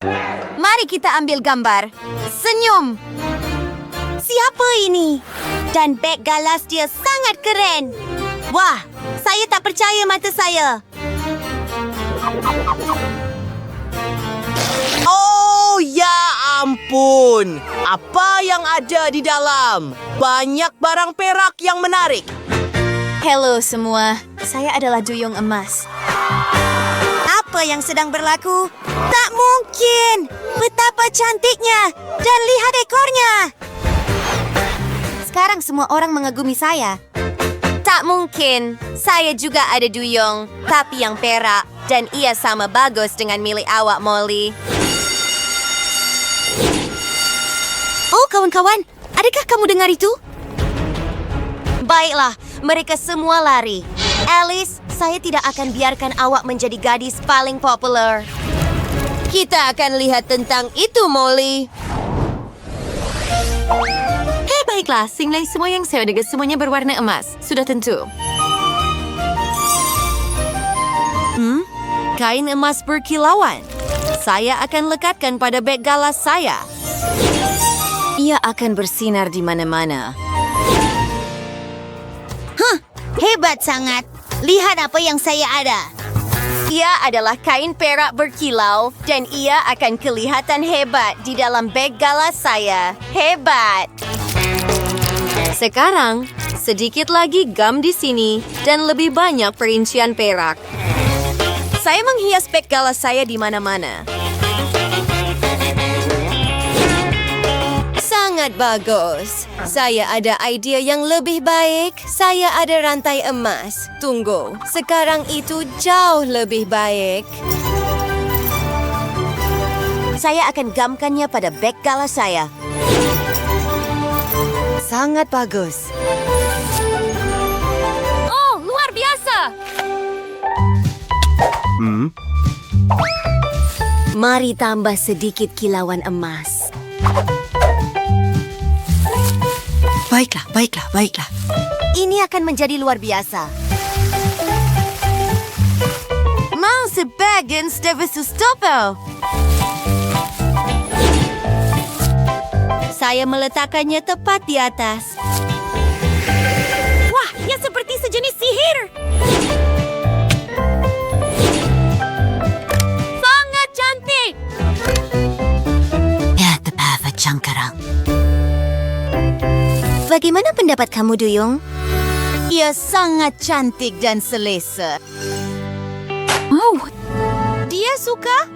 Mari kita ambil gambar. Senyum. Siapa ini? Dan beg galas dia sangat keren. Wah, saya tak percaya mata saya. Oh, ya ampun. Apa yang ada di dalam? Banyak barang perak yang menarik. Hello semua, saya adalah Duyung Emas. Apa yang sedang berlaku? Tak mungkin! Betapa cantiknya! Dan lihat ekornya! Sekarang semua orang mengagumi saya. Tak mungkin. Saya juga ada duyung, tapi yang perak. Dan ia sama bagus dengan milik awak, Molly. Oh, kawan-kawan. Adakah kamu dengar itu? Baiklah, mereka semua lari. Alice, saya tidak akan biarkan awak menjadi gadis paling populer. Kita akan lihat tentang itu, Molly. Baiklah, singlai semua yang saya ada semuanya berwarna emas. Sudah tentu. Kain emas berkilauan. Saya akan lekatkan pada beg galas saya. Ia akan bersinar di mana-mana. Hebat sangat. Lihat apa yang saya ada. Ia adalah kain perak berkilau dan ia akan kelihatan hebat di dalam beg galas saya. Hebat. Sekarang, sedikit lagi gam di sini dan lebih banyak perincian perak. Saya menghias beg galas saya di mana-mana. Sangat bagus. Saya ada idea yang lebih baik. Saya ada rantai emas. Tunggu, sekarang itu jauh lebih baik. Saya akan gamkannya pada beg galas saya. Sangat bagus. Oh, luar biasa. Mari tambah sedikit kilauan emas. Baiklah. Ini akan menjadi luar biasa. Mau sebagian Stevisus Topo. Saya meletakkannya tepat di atas. Wah, ia seperti sejenis sihir. Sangat cantik. Ya, tepat cangkarang. Bagaimana pendapat kamu, Duyung? Ia sangat cantik dan selesa. Oh, dia suka?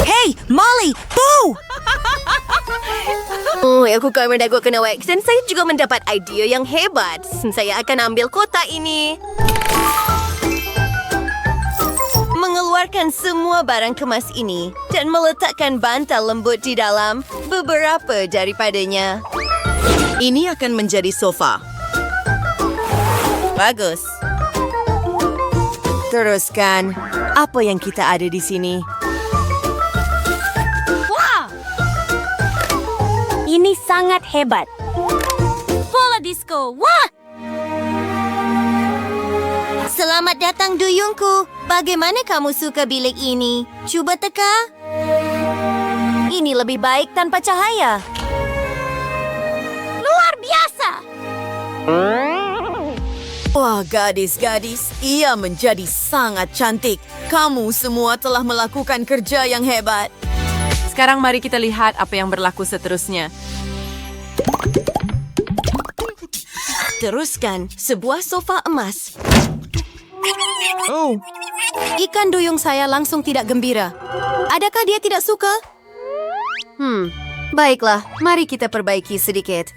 Hey, Molly! Boo! Aku akan mendagukan awak dan saya juga mendapat idea yang hebat. Saya akan ambil kotak ini. Mengeluarkan semua barang kemas ini dan meletakkan bantal lembut di dalam beberapa daripadanya. Ini akan menjadi sofa. Bagus. Teruskan. Apa yang kita ada di sini? Ini sangat hebat. Bola disco. Wah! Selamat datang, Duyungku. Bagaimana kamu suka bilik ini? Cuba teka. Ini lebih baik tanpa cahaya. Luar biasa. Wah, gadis-gadis, ia menjadi sangat cantik. Kamu semua telah melakukan kerja yang hebat. Sekarang mari kita lihat apa yang berlaku seterusnya. Teruskan sebuah sofa emas. Oh, Ikan duyung saya langsung tidak gembira. Adakah dia tidak suka? Baiklah, mari kita perbaiki sedikit.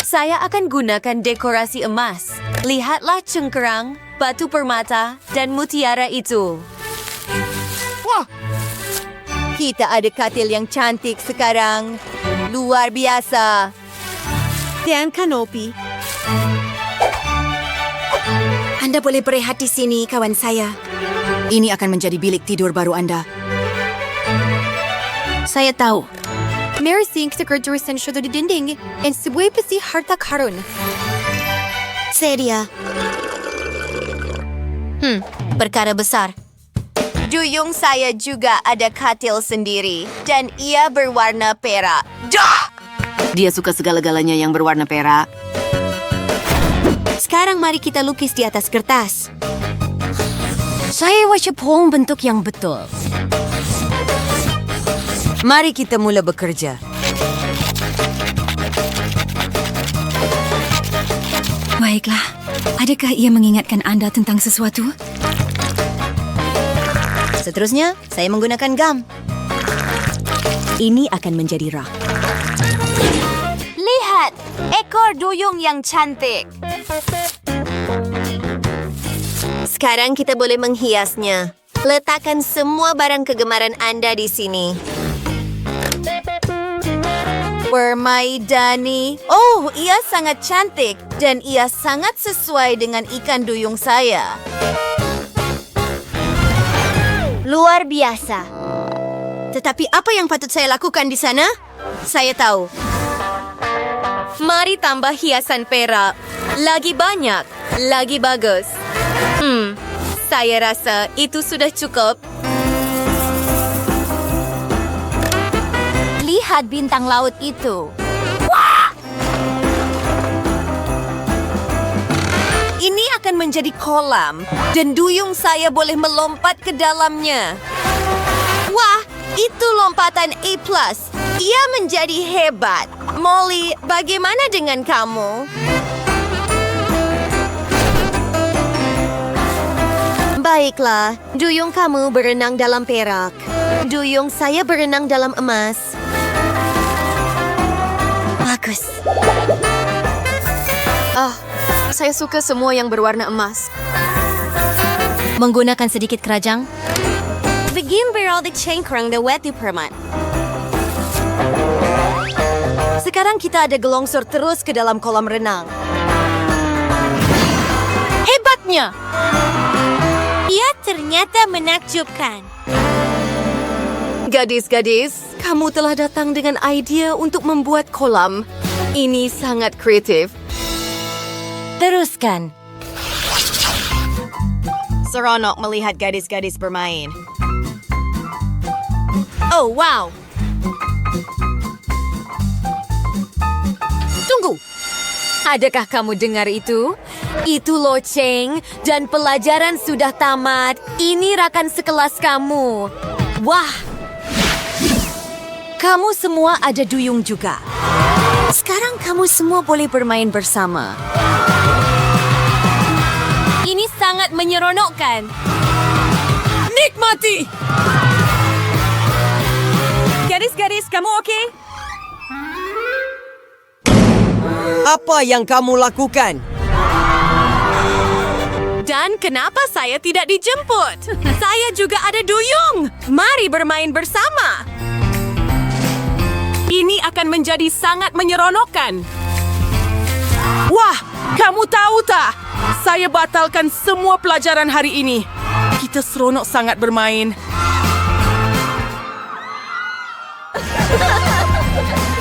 Saya akan gunakan dekorasi emas. Lihatlah cengkerang, batu permata, dan mutiara itu. wah, Kita ada katil yang cantik sekarang. Luar biasa. Dan kanopi. Anda boleh berehat di sini, kawan saya. ini akan menjadi bilik tidur baru Anda. Saya tahu. Mary thinks the jurusan sudah di dinding and sebuah pasti harta karun. Seria. Perkara besar. Duyung saya juga ada katil sendiri dan ia berwarna perak. Dia suka segala-galanya yang berwarna perak. Sekarang mari kita lukis di atas kertas. Saya wajibkan bentuk yang betul. Mari kita mula bekerja. Baiklah, adakah ia mengingatkan anda tentang sesuatu? Seterusnya, saya menggunakan gam. Ini akan menjadi rak. Lihat, ekor duyung yang cantik. Sekarang kita boleh menghiasnya. Letakkan semua barang kegemaran Anda di sini. Permaidani. Oh, ia sangat cantik dan ia sangat sesuai dengan ikan duyung saya. Luar biasa. Tetapi apa yang patut saya lakukan di sana? Saya tahu. Mari tambah hiasan perak. Lagi banyak, lagi bagus. Saya rasa itu sudah cukup. Lihat bintang laut itu. Wah! Ini akan menjadi kolam dan duyung saya boleh melompat ke dalamnya. Wah, itu lompatan A+. Ia menjadi hebat. Molly, bagaimana dengan kamu? Baiklah, duyung kamu berenang dalam perak. Duyung saya berenang dalam emas. Bagus. Saya suka semua yang berwarna emas. Menggunakan sedikit kerajang. Begin beraldi cengkrang the wet permat. Sekarang kita ada gelongsor terus ke dalam kolam renang. Hebatnya! Ia ternyata menakjubkan. Gadis-gadis, kamu telah datang dengan idea untuk membuat kolam. Ini sangat kreatif. Teruskan. Seronok melihat gadis-gadis bermain. Oh, wow. Tunggu. Adakah kamu dengar itu? Itu loceng dan pelajaran sudah tamat. Ini rakan sekelas kamu. Wah. Kamu semua ada duyung juga. Sekarang kamu semua boleh bermain bersama. Ini sangat menyeronokkan. Nikmati! Gadis-gadis, kamu oke? Apa yang kamu lakukan? Dan kenapa saya tidak dijemput? Saya juga ada duyung. Mari bermain bersama. Ini akan menjadi sangat menyeronokkan. Wah, kamu tahu tak? Saya batalkan semua pelajaran hari ini. Kita seronok sangat bermain.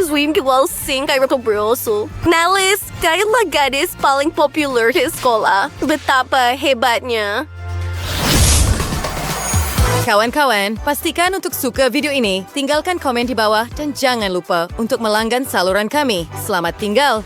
Swim well sing kay Roto Broso. Nalis, kailan gadis paling popular di sekolah. Betapa hebatnya. Kawan-kawan, pastikan untuk suka video ini, tinggalkan komen di bawah dan jangan lupa untuk melanggan saluran kami. Selamat tinggal!